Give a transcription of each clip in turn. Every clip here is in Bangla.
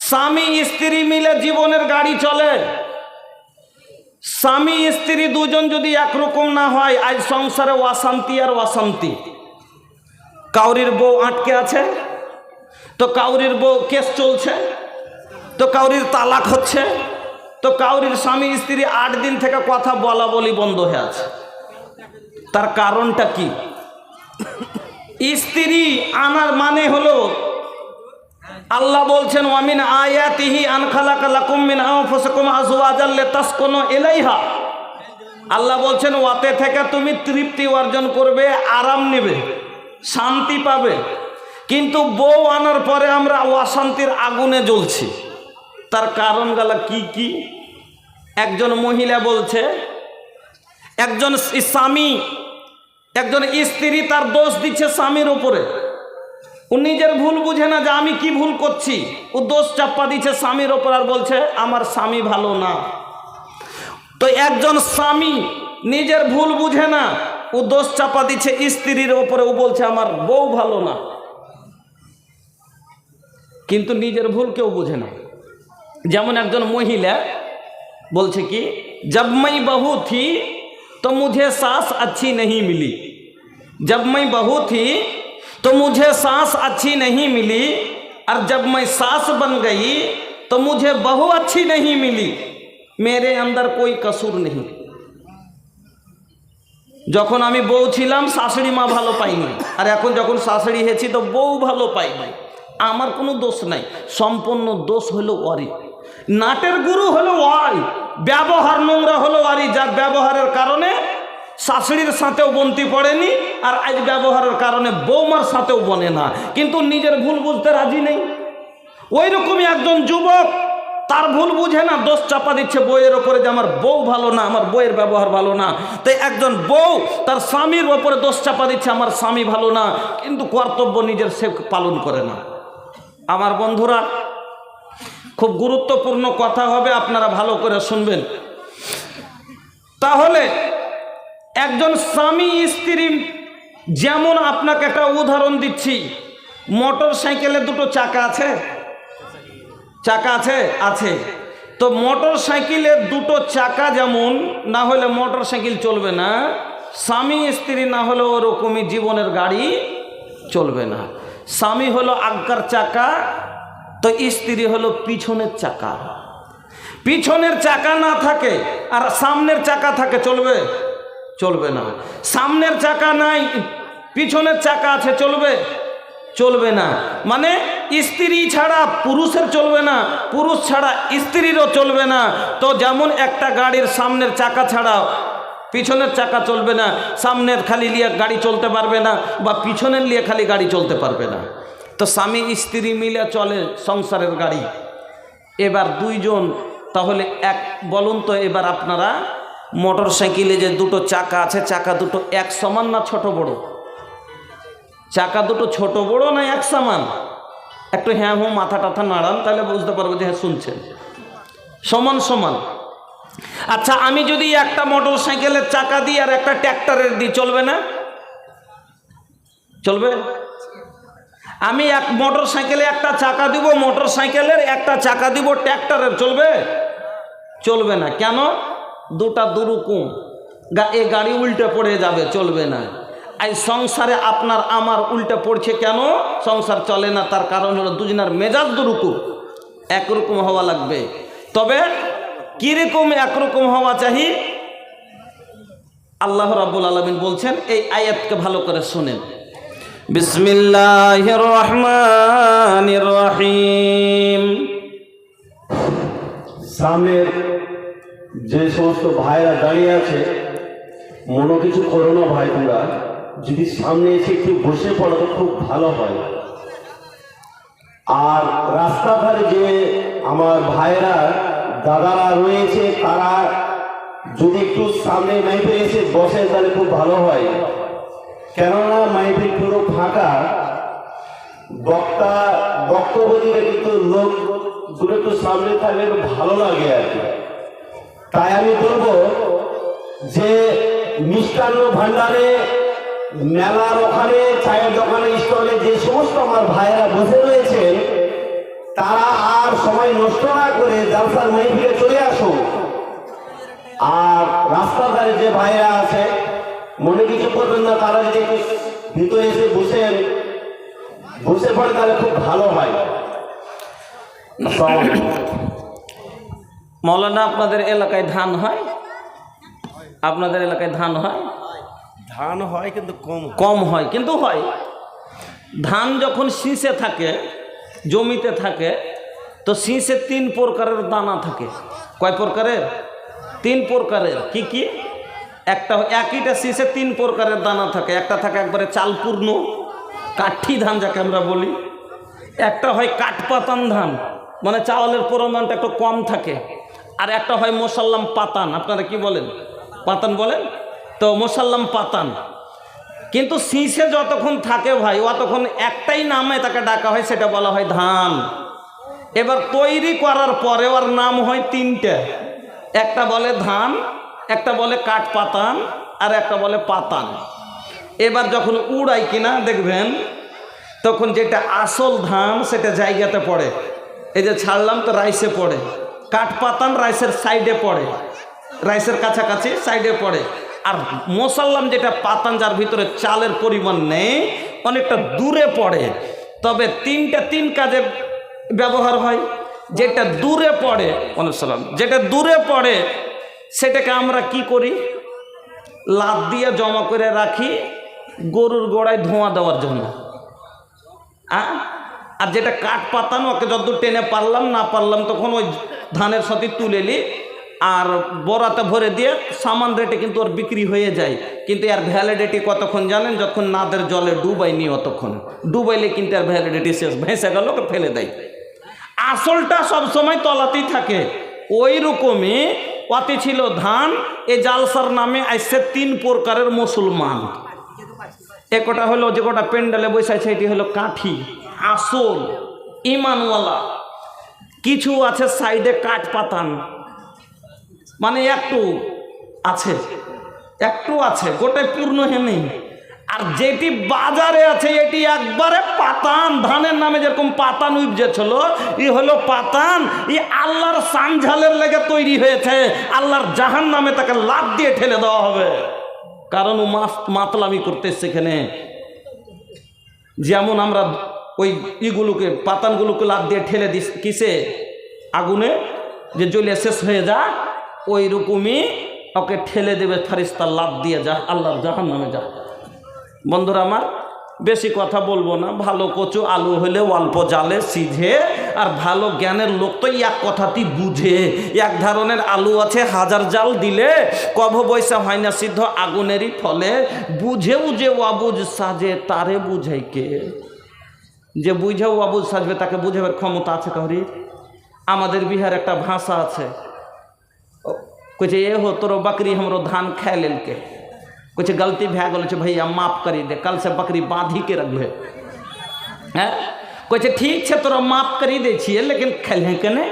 স্বামী স্ত্রী মিলে জীবনের গাড়ি চলে। স্বামী স্ত্রী দুজন যদি একরকম না হয়, আজ সংসারে অশান্তি আর অশান্তি। কাউরির বউ আটকে আছে, তো কাউরির বউ কেস চলছে, তো কাউরির তালাক হচ্ছে, তো কাউরির স্বামী স্ত্রী 8 দিন থেকে কথা বলা বলি বন্ধ হয়ে আছে। তার কারণটা কি? স্ত্রী আনার মানে হলো, আল্লাহ বলছেন ওয়ামিন আয়াতিহি আন খালাকা লাকুম মিন আনফুসিকুম আজওয়াজাল লিতাসকুনু ইলাইহা। আল্লাহ বলছেন ওয়াতে থেকে তুমি তৃপ্তি অর্জন করবে, আরাম নেবে, শান্তি পাবে। কিন্তু বউ আনার পরে আমরা অশান্তির আগুনে জ্বলছি। তার কারণ গেলা কি কি? একজন মহিলা বলছে, একজন স্বামী, একজন স্ত্রী তার দোষ দিচ্ছে স্বামীর উপরে। ও নিজের ভুল বুঝে না যে আমি কি ভুল করছি, ও দোষ চাপ্পা দিচ্ছে স্বামীর ওপর আর বলছে আমার স্বামী ভালো না। তো একজন স্বামী নিজের ভুল বুঝে না, ও দোষ চাপা দিচ্ছে স্ত্রীর ওপরে, ও বলছে আমার বউ ভালো না, কিন্তু নিজের ভুল কেউ বুঝে না। যেমন একজন মহিলা বলছে কি, जब मैं बहू थी तो मुझे सास अच्छी नहीं मिली, जब मैं बहू थी तो मुझे सास अच्छी नहीं मिली, और जब मैं सास बन गई तो मुझे बहू अच्छी नहीं मिली, मेरे अंदर कोई कसूर नहीं। যখন আমি বউ ছিলাম শাশুড়ি মা ভালো পাইনি, আর এখন যখন শাশুড়ি হয়েছি তো বউ ভালো পাই নাই, আমার কোনো দোষ নাই। সম্পূর্ণ দোষ হলো ওয়ারি, নাটের গুরু হলো ওয়ারি, ব্যবহার নোংরা হলো ওয়ারি, যার ব্যবহারের কারণে শাশুড়ির সাথেও বন্তি পড়েনি, আর আজ ব্যবহারের কারণে বৌমার সাথেও বনে না, কিন্তু নিজের ভুল বুঝতে রাজি নেই। ওই রকমই একজন যুবক তার ভুল বুঝে না, দোষ চাপা দিচ্ছে বউয়ের ওপরে যে আমার বউ ভালো না, আমার বউয়ের ব্যবহার ভালো না। তাই একজন বউ তার স্বামীর ওপরে দোষ চাপা দিচ্ছে আমার স্বামী ভালো না, কিন্তু কর্তব্য নিজের সে পালন করে না। আমার বন্ধুরা, খুব গুরুত্বপূর্ণ কথা হবে, আপনারা ভালো করে শুনবেন। তাহলে একজন স্বামী স্ত্রী, যেমন আপনাকে একটা উদাহরণ দিচ্ছি, মোটর সাইকেলে দুটো চাকা আছে, চাকা আছে আছে, তো মোটর সাইকেলের দুটো চাকা যেমন না হলে মোটর সাইকেল চলবে না, স্বামী স্ত্রী না হলে ওরকমই জীবনের গাড়ি চলবে না। স্বামী হলো আগকার চাকা, তো স্ত্রী হলো পিছনের চাকা। পিছনের চাকা না থাকে আর সামনের চাকা থাকে, চলবে? চলবে না। সামনের চাকা নাই, পিছনের চাকা আছে, চলবে? চলবে না। মানে স্ত্রী ছাড়া পুরুষের চলবে না, পুরুষ ছাড়া স্ত্রীরও চলবে না। তো যেমন একটা গাড়ির সামনের চাকা ছাড়া পিছনের চাকা চলবে না, সামনের খালি নিয়ে গাড়ি চলতে পারবে না, বা পিছনের নিয়ে খালি গাড়ি চলতে পারবে না। তো স্বামী স্ত্রী মিলে চলে সংসারের গাড়ি। এবার দুইজন, তাহলে এক বলুন তো, এবার আপনারা মোটর সাইকেলে যে দুটো চাকা আছে, চাকা দুটো এক সমান না ছোট বড়? চাকা দুটো ছোট বড় না এক সমান? একটু হ্যাঁ হুঁ মাথা টাথা নাড়ান, তাহলে বুঝতে পারবো যে হ্যাঁ শুনছেন। সমান সমান। আচ্ছা, আমি যদি একটা মোটর সাইকেলের চাকা দিই আর একটা ট্র্যাক্টরের দিই, চলবে না? চলবে? আমি এক মোটর সাইকেলে একটা চাকা দিব মোটর সাইকেলের, একটা চাকা দিব ট্র্যাক্টরের, চলবে? চলবে না। কেন? দুটা দুরকম, এ গাড়ি উল্টে পড়ে যাবে, চলবে না। এই সংসারে আপনার আমার উল্টে পড়ছে কেন? সংসার চলে না, তার কারণ হলো দুজনের মেজাজ দুরকম, একরকম হওয়া লাগবে। তবে কিরকম একরকম হওয়া চাই? আল্লাহ রাব্বুল আলামিন বলছেন, এই আয়াতকে ভালো করে শুনেন। বিসমিল্লাহির রহমানির রহিম। সামনে যে সমস্ত ভাইরা দাঁড়িয়ে আছে, মনে কিছু করো না ভাই, তোমরা যদি সামনে এসে একটু বসে পড়ো তো খুব ভালো হয়। আর রাস্তাঘাটে যে আমার ভাইরা দাদারা রয়েছে, তারা যদি একটু সামনে মাইপে এসে বসে তাহলে খুব ভালো হয়, কেননা মাইপে পুরো ফাঁকা। বক্তব্য দিলে কিন্তু লোক দূরে একটু সামনে থাকলে একটু ভালো লাগে আর কি। তাই আমি বলবো যে মিষ্টান্ন ভান্ডারে, মেলার ওখানে, চায়ের দোকানে, স্টলে যে সমস্ত আমার ভাইয়েরা বসে রয়েছেন, তারা আর সময় নষ্ট না করে জালসার মাহফিলে চলে আসো। আর রাস্তার ধারে যে ভাইরা আছে মনে কিছু করবেন না, তারা যদি একটু ভিতরে এসে বসে পড়ে তাহলে খুব ভালো হয়। মৌলানা, আপনাদের এলাকায় ধান হয়? আপনাদের এলাকায় ধান হয়? ধান হয় কিন্তু কম হয়, কিন্তু হয়। ধান যখন শীষে থাকে, জমিতে থাকে, তো শীষে 3 প্রকারের দানা থাকে। কয় প্রকারের? 3 প্রকারের। কি কি? একটা একইটা শীষে 3 প্রকারের দানা থাকে। একটা থাকে একবারে চালপূর্ণ কাঠি ধান, যাকে আমরা বলি। একটা হয় কাঠপাতান ধান, মানে চাউলের পরিমাণটা একটু কম থাকে। আর একটা হয় মোসাল্লাম পাতান। আপনারা কি বলেন? পাতান বলেন তো? মোসাল্লাম পাতান। কিন্তু শীষে যতক্ষণ থাকে ভাই, অতক্ষণ একটাই নামে তাকে ডাকা হয়, সেটা বলা হয় ধান। এবার তৈরি করার পরে ওর নাম হয় 3টে। একটা বলে ধান, একটা বলে কাঠপাতান, আর একটা বলে পাতান। এবার যখন উড়াই কিনা দেখবেন, তখন যেটা আসল ধান সেটা জায়গাতে পড়ে। এই যে ছাড়লাম তো রাইসে পড়ে। কাঠপাতান রাইসের সাইডে পড়ে, রাইসের কাছাকাছি সাইডে পড়ে। আর মোসাল্লাম যেটা পাতান, যার ভিতরে চালের পরিমাণ নেই, অনেকটা দূরে পড়ে। তবে 3 কাজে ব্যবহার হয়। যেটা দূরে পড়ে, যেটা দূরে পড়ে সেটাকে আমরা কি করি? লাদ দিয়ে জমা করে রাখি গরুর গোড়ায় ধোঁয়া দেওয়ার জন্য। আর যেটা কাঠ পাতানো, ওকে যত টেনে পারলাম না পারলাম তখন ওই ধানের সাথে তুলে নি, আর বড়াতে ভরে দিয়ে সামান রেটে কিন্তু ওর বিক্রি হয়ে যায়। কিন্তু এর ভ্যালিডিটি কতক্ষণ জানেন? যতক্ষণ নাদের জলে ডুবাইনি, অতক্ষণ ডুবাইলে কিন্তু এর ভ্যালিডিটি শেষ, ভেসে গেল, ওকে ফেলে দেয়। আসলটা সবসময় তলাতেই থাকে। ওই রকমই অতি ছিল ধান। এ জালসার নামে আসছে 3 প্রকারের মুসলমান। একটা হলো যে কটা প্যান্ডেলে বসেছে, এটি হলো কাঠি, আসল ইমানওয়ালা। কিছু আছে সাইডে কাঠ পাতান, মানে একটু আছে, গোটাই পূর্ণ হেনে। আর যেটি বাজারে আছে এটি একবারে পাতান। ধানের নামে যেরকম পাতান উপজেছিল, ই হলো পাতান। ই আল্লাহর সানঝালের লেগে তৈরি হয়েছে। আল্লাহর জাহান নামে তাকে লাফ দিয়ে ঠেলে দেওয়া হবে, কারণ ও মাতলামি করতে সেখানে। যেমন আমরা ওই ইগুলোকে, পাতানগুলোকে লাফ দিয়ে ঠেলে দিস কিসে? আগুনে, যে জ্বলে শেষ হয়ে যা, ওই রকমই ওকে ঠেলে দেবে ফারিস্তা, লাফ দিয়ে যা আল্লাহর জাহান নামে যা। বন্ধুরা আমার, বেশি কথা বলবো না। ভালো কচু আলু হলে অল্প জালে সিঝে। আর ভালো জ্ঞানের লোক তো এক কথাতেই বুঝে। এক ধরনের আলু আছে, 1000 জাল দিলে কভ বৈশা হয় না সিদ্ধ, আগুনেরই ফলে। বুঝেও যে অবুঝ সাজে, তারে বুঝাই কে? যে বুঝেও অবুঝ সাজবে তাকে বুঝাবার ক্ষমতা আছে কাউরি? আমাদের বিহার একটা ভাষা আছে, কইছে এ हो तोरो बकरी हमरो धान खाए लेलके। कुछ गलती भै गेल छै भैया माफ करी दे, कल से बकरी बांधी के रखबे। हैं कहे ठीक छै तोरा माफ करी दे छिए, लेकिन खेलहे के नहीं।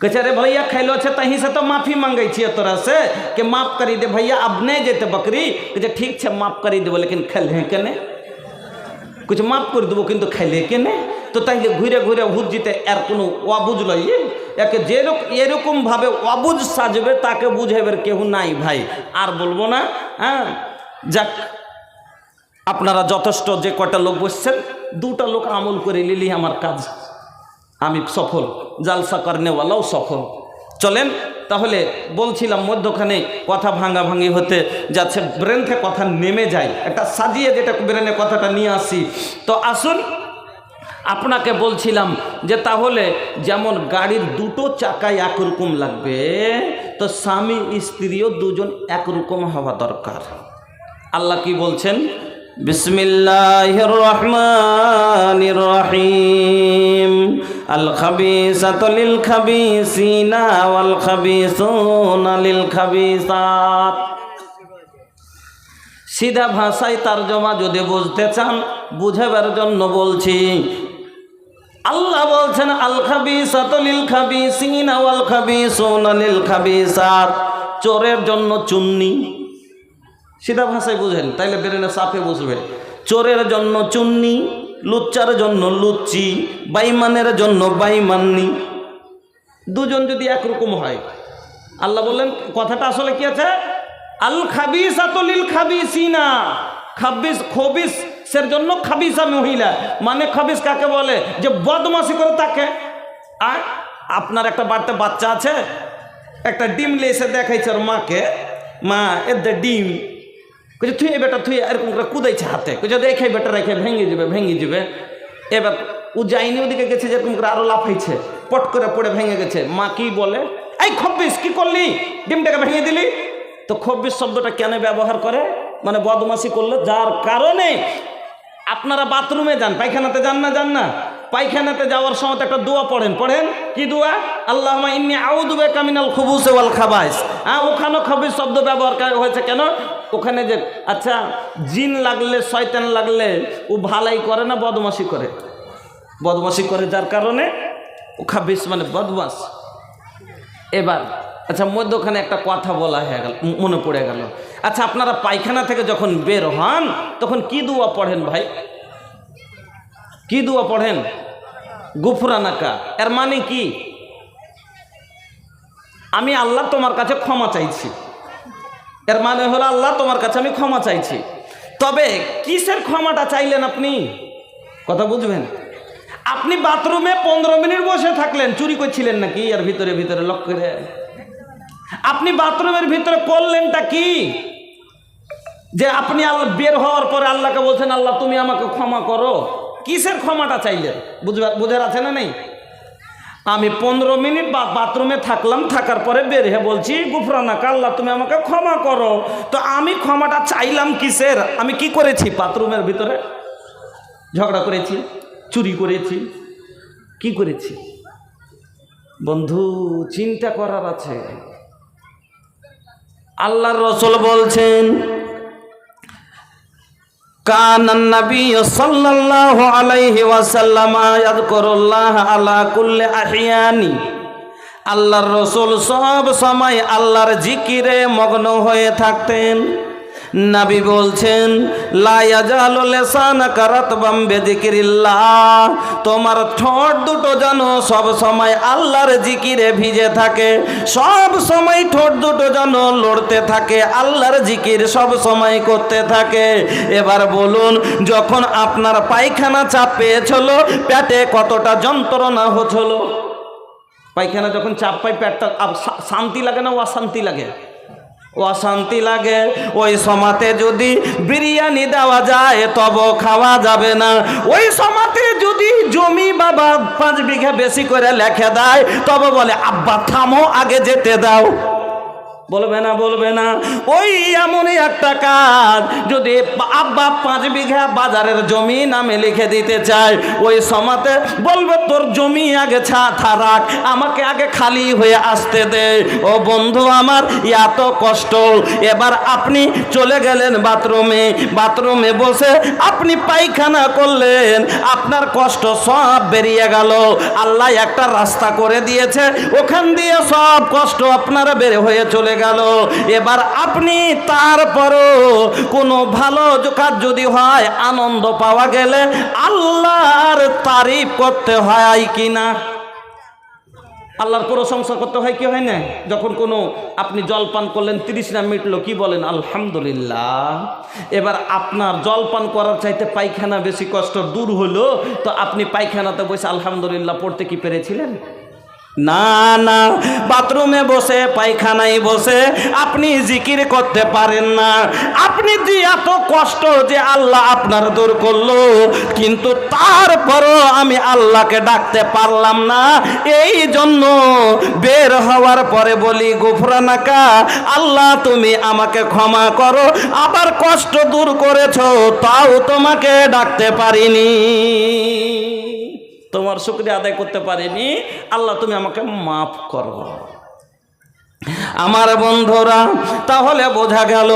कहे रे भैया खैलो छै तहीं से तो माफी मांगे छिए तोरा से कि माफ करी दे भैया, अब नहीं जेते बकरी। कहे ठीक छै माफ करी देबो, लेकिन खेलहे के नहीं। कुछ माफ कर देबो किन्तु खेले के नहीं। तो ताइले घुरे घुरे হুজ जिते एर कोनो অবুঝ লই। একে যে এরকম ভাবে অবুঝ সাজবে তাকে বুঝাইবার কেউ নাই ভাই। আর বলবো না। হ্যাঁ, যাক, আপনারা যথেষ্ট যে কটা লোক বসছেন, 2টা লোক আমল করে নিলি আমার কাজ, আমি সফল। জালসা করনেওয়ালাও সফল। চলেন তাহলে, বলছিলাম মধ্যখানে কথা ভাঙাভাঙি হতে যাচ্ছে, ব্রেন থেকে কথা নেমে যায়, একটা সাজিয়ে যেটা ব্রেনে কথাটা নিয়ে আসি। তো আসুন, আপনাকে বলছিলাম যে তাহলে যেমন গাড়ির 2টো চাকায় একরকম লাগবে, তো স্বামী স্ত্রীও 2জন একরকম হওয়া দরকার। আল্লাহ কি বলছেন? বিসমিল্লাহির রহমানির রহিম। আল খাবিসাতু লিল খাবিসিনা ওয়াল খাবিসুনা লিল খাবিসাত। সিধা ভাষায় তরজমা যদি বুঝতে চান, বুঝাবার জন্য বলছি। আল্লাহ বলছেন আল খাবিসাতু লিল খাবিসিনা ওয়াল খাবিসুনা লিল খাবিসাত। চোরের জন্য চুন্নি, সিধা ভাষায় বুঝেন তাইলে বেরেনে সাফে বসবে। চোরের জন্য চুন্নি, লুচ্চার জন্য লুচ্চি, বাইমানের জন্য বাইমাননি। দুজন যদি একরকম হয়, আল্লাহ বললেন কথাটা আসলে কি আছে, আল খাবিসাতু লিল খাবিসিনা, খবিসের জন্য খাবিসা মহিলা, মানে খবিস কাকে বলে, যে বদমাশি করে তাকে। আর আপনার একটা বাড়িতে বাচ্চা আছে, একটা ডিম লেসে দেখাইছে ওর মাকে, মা এর দে ডিম, কইছে তুই বেটা তুই, এরকম করে কুদাইছে হাতে, কইছে রেখে বেটা রেখে ভেঙে যাবে। এবার ও যায়নি, ওদিকে গেছে, যেরকম করে আরো লাফাইছে, পট করে পড়ে ভেঙে গেছে। মা কি বলে, এই খব্বিস কি করলি, ডিমটাকে ভেঙে দিলি। তো খব্বিস শব্দটা কেন ব্যবহার করে, মানে বদমাশি করলে, যার কারণে আপনারা বাথরুমে যান, পায়খানাতে যান না, পায়খানাতে যাওয়ার সময় একটা দোয়া পড়েন কি দোয়া, আল্লাহুম্মা ইন্নী আউযু বিকা মিনাল খুবুসি ওয়াল খাবাইস। ওখানে খবিস শব্দ ব্যবহার করা হয়েছে কেন, ওখানে যে আচ্ছা জিন লাগলে, শয়তান লাগলে ও ভালাই করে না বদমাশি করে, যার কারণে ও খাবিস মানে বদমাশ। এবার আচ্ছা মধ্যখানে একটা কথা বলা হয়ে গেল, মনে পড়ে গেল। আচ্ছা আপনারা পায়খানা থেকে যখন বের হন তখন কি দোয়া পড়েন ভাই, কি দোয়া পড়েন, গুফরানাকা, এর মানে কি, আমি আল্লাহ তোমার কাছে ক্ষমা চাইছি, এর মানে হলো আল্লাহ তোমার কাছে আমি ক্ষমা চাইছি। তবে কিসের ক্ষমাটা চাইলেন আপনি, কথা বুঝবেন। আপনি বাথরুমে 15 মিনিট বসে থাকলেন, চুরি করছিলেন নাকি এর ভিতরে লক করে, আপনি বাথরুমের ভিতরে করলেনটা কি, যে আপনি আল্লাহ বের হওয়ার পরে আল্লাহকে বলছেন আল্লাহ তুমি আমাকে ক্ষমা করো, কিসের ক্ষমাটা চাইলেন, বুঝার আছে না নেই। আমি 15 মিনিট বাথরুমে থাকলাম, থাকার পরে বের হয়ে বলছি গুফরানাকা, আল্লাহ তুমি আমাকে ক্ষমা করো। তো আমি ক্ষমাটা চাইলাম কিসের, আমি কি করেছি, বাথরুমের ভিতরে ঝগড়া করেছি, চুরি করেছি, কি করেছি। বন্ধু চিন্তা করার আছে। আল্লাহর রাসূল বলছেন কানান নবী সাল্লাল্লাহু আলাইহি ওয়াসাল্লাম ইয়াযকুরুল্লাহ আলা কুল্লি আহইয়ানি, আল্লাহর রাসূল সব সময় আল্লাহর জিকিরে মগ্ন হয়ে থাকতেন। নবী বলছেন লা ইয়াজালু লিসানাকা রাতবাম বিযিকরিল্লাহ, তোমার ঠোঁট দুটো যেন সব সময় আল্লাহর জিকিরে ভিজে থাকে, সব সময় ঠোঁট দুটো যেন লড়তে থাকে, আল্লাহর জিকির সব সময় করতে থাকে। এবার বলুন, যখন আপনার পায়খানা চাপ পেয়েছিল, পেটে কতটা যন্ত্রণা হচ্ছিল। পায়খানা যখন চাপ পাই পেটটা শান্তি লাগে না অশান্তি লাগে, অশান্তি লাগে। ওই সমাতে যদি বিরিয়ানি দেওয়া যায় তবে খাওয়া যাবে না। ওই সমাতে যদি জমি বাবা 5 বিঘা বেশি করে লেখে দেয় তবে বলে আব্বা থামো আগে যেতে দাও, বলবে না। ওই এমনই একটা কাজ, যদি আব্বা 5 বিঘা বাজারের জমি নামে লিখে দিতে চায়, ওই সমাতে বলবে তোর জমি আগে রাখ, আমাকে আগে খালি হয়ে আসতে দে। ও বন্ধু আমার, এত কষ্ট। এবার আপনি চলে গেলেন বাথরুমে বসে আপনি পায়খানা করলেন, আপনার কষ্ট সব বেরিয়ে গেল। আল্লাহ একটা রাস্তা করে দিয়েছে, ওখান দিয়ে সব কষ্ট আপনারা বের হয়ে চলে গেল। এবার আপনি তারপরও কোনো ভালো কাজ যদি হয়, আনন্দ পাওয়া গেলে আল্লাহর তারিফ করতে হয় কিনা, আল্লাহর প্রশংসা করতে হয় কি হয় না। যখন কোনো আপনি জলপান করলেন 30 না মিটলো, কি বলেন আলহামদুলিল্লাহ। এবার আপনার জলপান করার চাইতে পায়খানা বেশি কষ্ট দূর হলো, তো আপনি পায়খানাতে বসে আলহামদুলিল্লাহ পড়তে কি পেরেছিলেন? না, বাথরুমে বসে পায়খানায় বসে আপনি জিকির করতে পারেন না। আপনি যে এত কষ্ট যে আল্লাহ আপনার দূর করলো, কিন্তু তারপরও আমি আল্লাহকে ডাকতে পারলাম না। এই জন্য বের হওয়ার পরে বলি গুফরানাকা, আল্লাহ তুমি আমাকে ক্ষমা করো, আবার কষ্ট দূর করেছো, তাও তোমাকে ডাকতে পারিনি, তোমার শুকরিয়া আদায় করতে পারিনি, আল্লাহ তুমি আমাকে মাফ করো। আমার বন্ধুরা, তাহলে বোঝা গেল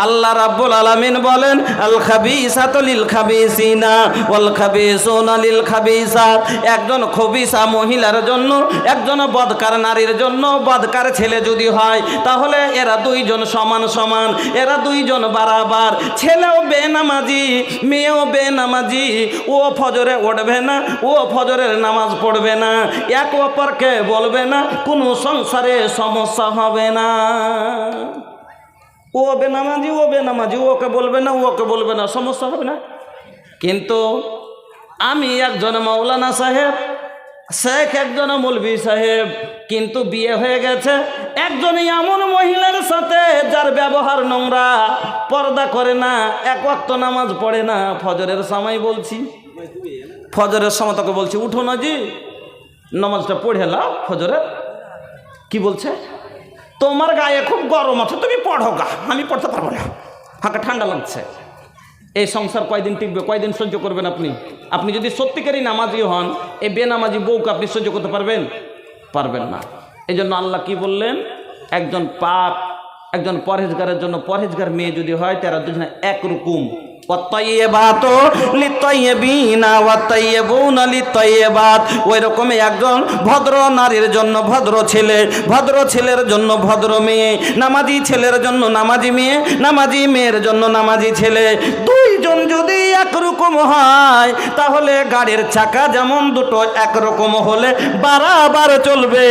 আল্লাহ রাব্বুল আলামিন বলেন আল খাবিসাতু লিল খাবিসিনা ওয়াল খাবিসুনা লিল খাবিসাত। একজন খবিসা মহিলার জন্য, একজন বদকার নারীর জন্য, বদকার ছেলে যদি হয় তাহলে এরা দুইজন সমান সমান, এরা দুইজন বারাবার। ছেলেও বেনামাজি, মেয়েও বেনামাজি। ও ফজরে উঠবে না, ও ফজরের নামাজ পড়বে না, এক অপরকে বলবে না, কোনো সংসারে সমস্যা হবে না। ও বেনামাজি, ও বেনামাজি, ওকে বলবে না, ওকে বলবে না, সমস্যা হবে না। কিন্তু আমি একজন মাওলানা সাহেব, শেখ একজন মৌলভী সাহেব, কিন্তু বিয়ে হয়ে গেছে একজন এমন মহিলার সাথে যার ব্যবহার নোংরা, পর্দা করে না, এক ওয়াক্ত নামাজ পড়ে না। ফজরের সময় বলছি, ফজরের সময় তোকে বলছি উঠো না জি, নামাজটা পড়ে লাও ফজরে। কি বলছে? তোমার গায়ে খুব গরম আছে, তুমি পড়ো গা, আমি পড়তে পারবো না, ফাঁকা ঠান্ডা লাগছে। এই সংসার কয়দিন টিকবে, কয়দিন সহ্য করবেন আপনি? আপনি যদি সত্যিকারই নামাজি হন, এই বেনামাজি বউকে আপনি সহ্য করতে পারবেন? পারবেন না। এই জন্য আল্লাহ কি বললেন? একজন পাপ, একজন পরহেজগারের জন্য, পরহেজগার মেয়ে যদি হয় তারা দুজনে একরকম। ওই রকমই একজন ভদ্র নারীর জন্য ভদ্র ছেলে, ভদ্র ছেলের জন্য ভদ্র মেয়ে, নামাজি ছেলের জন্য নামাজি মেয়ে, নামাজি মেয়ের জন্য নামাজি ছেলে। দুইজন যদি একরকম হয় তাহলে গাড়ির চাকা যেমন দুটো একরকম হলে বারবার চলবে,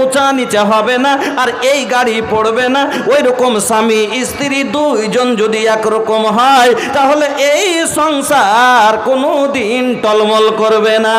উঁচা নিচে হবে না, আর এই গাড়ি পড়বে না। ওই রকম স্বামী স্ত্রী দুইজন যদি একরকম হয় তাহলে এই সংসার কোনো দিন টলমল করবে না।